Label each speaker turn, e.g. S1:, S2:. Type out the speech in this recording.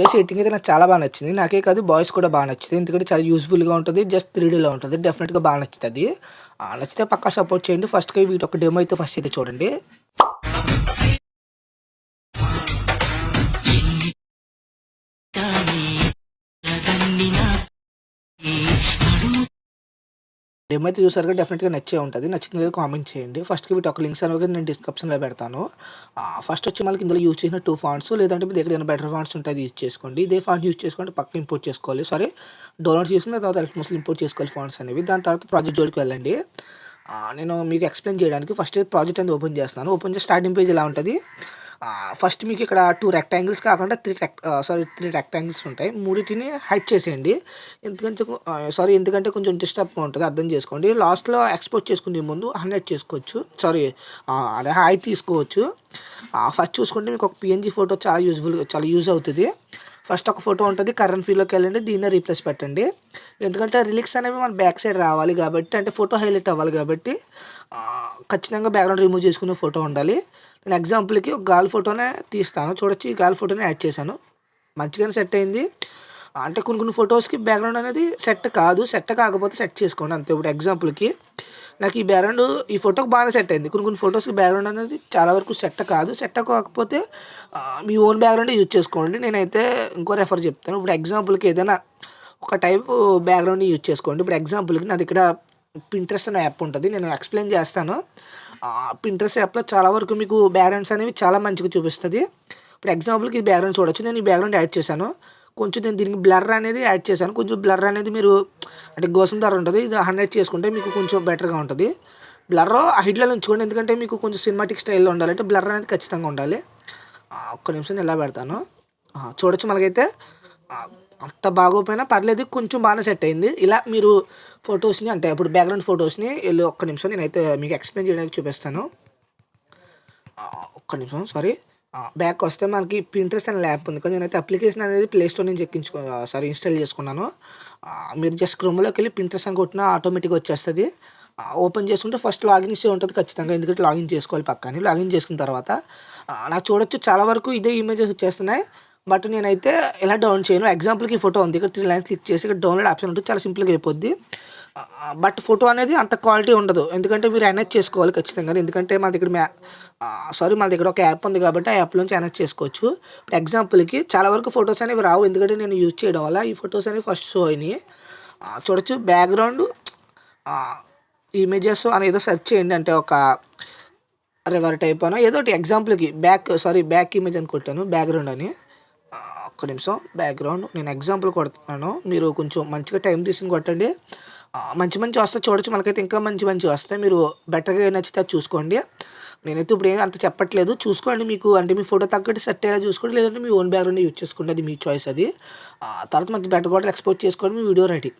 S1: Guys editing అయితే నాకు చాలా బాగా నచ్చింది. నాకే కాదు బాయ్స్ కూడా బాగా నచ్చింది. ఎందుకంటే చాలా యూజ్‌ఫుల్‌గా ఉంటది. జస్ట్ 3డీలో ఉంటది. డెఫినిట్‌గా బాగా నచ్చుతది. నచ్చితే పక్కా సపోర్ట్ చేయండి. ఫస్ట్‌గా వీటి ఒక డెమో అయితే ఫస్ట్ అయితే చూడండి. డెమో అయితే చూసారు కదా, డెఫినిట్‌గా నచ్చే ఉంటది. నచ్చిందో లేదో కామెంట్ చేయండి. ఫస్ట్‌కి వీటి ఒక లింక్స్ అనేవి నేను డిస్క్రిప్షన్‌లో పెడతాను. ఫస్ట్ వచ్చి మనకి ఇందులో యూజ్ చేసిన 2 ఫాంట్స్ లేదంటే మీ దగ్గర ఏమైనా బెటర్ ఫాంట్స్ ఉంటే అది యూజ్ చేసుకోండి. ఇదే ఫాంట్ యూజ్ చేసుకుంటే పక్కన ఇంపోర్ట్ చేసుకోవాలి. డౌన్లోడ్ చేసుకున్న తర్వాత ఎలక్ట్రిక్ ఇంపోర్ట్ చేసుకోవాలి ఫాంట్స్ అనేవి. దాని తర్వాత ప్రాజెక్ట్ జోలికి వెళ్ళండి. నేను మీకు ఎక్స్‌ప్లెయిన్ చేయడానికి ఫస్ట్ ప్రాజెక్ట్ అనేది ఓపెన్ చేస్తున్నాను. ఓపెన్ చేసి స్టార్టింగ్ పేజ్ ఇలా ఉంటది. ఫస్ట్ మీకు ఇక్కడ 2 రెక్టాంగిల్స్ కాకుండా 3 రెక్టాంగిల్స్ ఉంటాయి. మూడిటిని హైడ్ చేసేయండి. ఎందుకంటే కొంచెం డిస్టర్బ్‌గా ఉంటది. అర్థం చేసుకోండి. లాస్ట్‌లో ఎక్స్‌పోర్ట్ చేసుకునే ముందు హైలైట్ చేసుకోవచ్చు. అదే హైడ్ తీసుకోవచ్చు. ఫస్ట్ చూసుకుంటే మీకు ఒక పీఎన్‌జీ ఫోటో చాలా యూజ్ అవుతది. ఫస్ట్ ఒక ఫోటో ఉంటది. కరెంట్ ఫీల్డ్‌లోకి వెళ్ళండి. దీన్నే రీప్లేస్ పెట్టండి. ఎందుకంటే రిలీక్స్ అనేవి మన బ్యాక్ సైడ్ రావాలి కాబట్టి, అంటే ఫోటో హైలైట్ అవ్వాలి కాబట్టి ఖచ్చితంగా బ్యాక్‌గ్రౌండ్ రిమూవ్ చేసుకునే ఫోటో ఉండాలి. నేను ఎగ్జాంపుల్‌కి ఒక గాలి ఫోటోనే తీస్తాను. చూడొచ్చు, ఈ గాలి ఫోటోని యాడ్ చేశాను. మంచిగానే సెట్ అయింది. అంటే కొన్ని ఫోటోస్‌కి బ్యాక్‌గ్రౌండ్ అనేది సెట్ కాదు. సెట్ కాకపోతే సెట్ చేసుకోండి అంతే. ఇప్పుడు ఎగ్జాంపుల్‌కి నాకు ఈ ఫోటోకి బాగానే సెట్ అయింది. కొన్ని ఫోటోస్‌కి బ్యాక్‌గ్రౌండ్ అనేది చాలా వరకు సెట్ కాదు. సెట్ కాకపోతే మీ ఓన్ బ్యాక్‌గ్రౌండే యూజ్ చేసుకోండి. నేనైతే ఇంకో రెఫర్ చెప్తాను. ఇప్పుడు ఎగ్జాంపుల్‌కి ఏదైనా ఒక టైపు బ్యాక్‌గ్రౌండ్‌ని యూజ్ చేసుకోండి. ఇప్పుడు ఎగ్జాంపుల్‌కి నాది ఇక్కడ పింట్రెస్ట్ అనే యాప్ ఉంటది. నేను ఎక్స్‌ప్లెయిన్ చేస్తాను. పింట్రెస్ట్ యాప్‌లో చాలా వరకు మీకు బ్యాక్‌గ్రౌండ్స్ అనేవి చాలా మంచిగా చూపిస్తది. ఇప్పుడు ఎగ్జాంపుల్‌కి ఈ బ్యాక్‌గ్రౌండ్ చూడొచ్చు. నేను ఈ బ్యాక్‌గ్రౌండ్ యాడ్ చేశాను. కొంచెం నేను దీనికి బ్లర్ అనేది యాడ్ చేశాను. కొంచెం బ్లర్ అనేది మీరు అంటే గోసం బ్లర్ ఉంటది. ఇది 100 చేసుకుంటే మీకు కొంచెం బెటర్‌గా ఉంటది. బ్లర్ హైడ్‌లో ఉంచుకోండి. ఎందుకంటే మీకు కొంచెం సినిమాటిక్ స్టైల్‌లో ఉండాలంటే బ్లర్ అనేది ఖచ్చితంగా ఉండాలి. ఒక్క నిమిషం నేను ఇలా పెడతాను. చూడొచ్చు మనకైతే ఆహ్, అంత బాగోకపోయినా పర్లేదు. కొంచెం బాగానే సెట్ అయింది. ఇలా మీరు ఫోటోస్‌ని అంటే ఇప్పుడు బ్యాక్‌గ్రౌండ్ ఫోటోస్‌ని ఒక్క నిమిషం నేనైతే మీకు ఎక్స్‌ప్లెయిన్ చేయడానికి చూపిస్తాను. ఒక్క నిమిషం బ్యాక్‌కొస్తే మనకి పింట్రెస్ట్ అనే యాప్ ఉంది. కానీ నేనైతే అప్లికేషన్ అనేది ప్లే స్టోర్ నుంచి ఇన్‌స్టాల్ చేసుకున్నాను. మీరు జస్ట్ క్రోమ్‌లోకెళ్ళి పింట్రెస్ట్ అని కొట్టినా ఆటోమేటిక్‌గా వచ్చేస్తది. ఓపెన్ చేసుకుంటే ఫస్ట్ లాగిన్ ఇష్యూ ఉంటది ఖచ్చితంగా. ఎందుకంటే లాగిన్ చేసుకోవాలి పక్కా అని. లాగిన్ చేసుకున్న తర్వాత నాకు చూడొచ్చు చాలా వరకు ఇదే ఇమేజెస్ వచ్చేస్తున్నాయి. బట్ నేనైతే ఇలా డౌన్ చేయను. ఎగ్జాంపుల్‌కి ఈ ఫోటో ఉంది. ఇక్కడ 3 లైన్స్ క్లిక్ చేసి ఇక్కడ డౌన్‌లోడ్ ఆప్షన్ ఉంటుంది. చాలా సింపుల్‌గా అయిపోద్ది. బట్ ఫోటో అనేది అంత క్వాలిటీ ఉండదు. ఎందుకంటే మీరు ఎనలైజ్ చేసుకోవాలి ఖచ్చితంగా. ఎందుకంటే మన దగ్గర ఒక యాప్ ఉంది కాబట్టి ఆ యాప్‌లోంచి ఎనలైజ్ చేసుకోవచ్చు. ఇప్పుడు ఎగ్జాంపుల్‌కి చాలా వరకు ఫోటోస్ అనేవి రావు. ఎందుకంటే నేను యూజ్ చేయడం వల్ల ఈ ఫోటోస్ అనేవి ఫస్ట్ షో అయినాయి. చూడొచ్చు బ్యాక్‌గ్రౌండ్ ఆహ్, ఇమేజెస్ అని ఏదో సెర్చ్ చేయండి. అంటే ఒక రివర్ టైప్ అనో ఏదో ఒకటి ఎగ్జాంపుల్‌కి బ్యాక్ ఇమేజ్ అని కొట్టాను. బ్యాక్‌గ్రౌండ్ అని. ఒక్క నిమిషం బ్యాక్‌గ్రౌండ్ నేను ఎగ్జాంపుల్ కొడుతున్నాను. మీరు కొంచెం మంచిగా టైం తీసుకొని కొట్టండి. మంచి వస్తాయి చూడొచ్చు. మనకైతే ఇంకా మంచివి వస్తాయి. మీరు బెటర్‌గా ఏది నచ్చితే అది చూసుకోండి. నేనైతే ఇప్పుడు ఏమి అంత చెప్పట్లేదు. చూసుకోండి. మీకు అంటే మీ ఫోటో తగ్గట్టు సెట్ అయ్యేలా చూసుకోండి. లేదంటే మీ ఓన్ బ్యాక్‌గ్రౌండ్ యూజ్ చేసుకోండి. అది మీ చాయిస్ అది. తర్వాత మనకి బెటర్ కూడా ఎక్స్‌పోర్ట్ చేసుకోండి. మీ వీడియో రెడీ.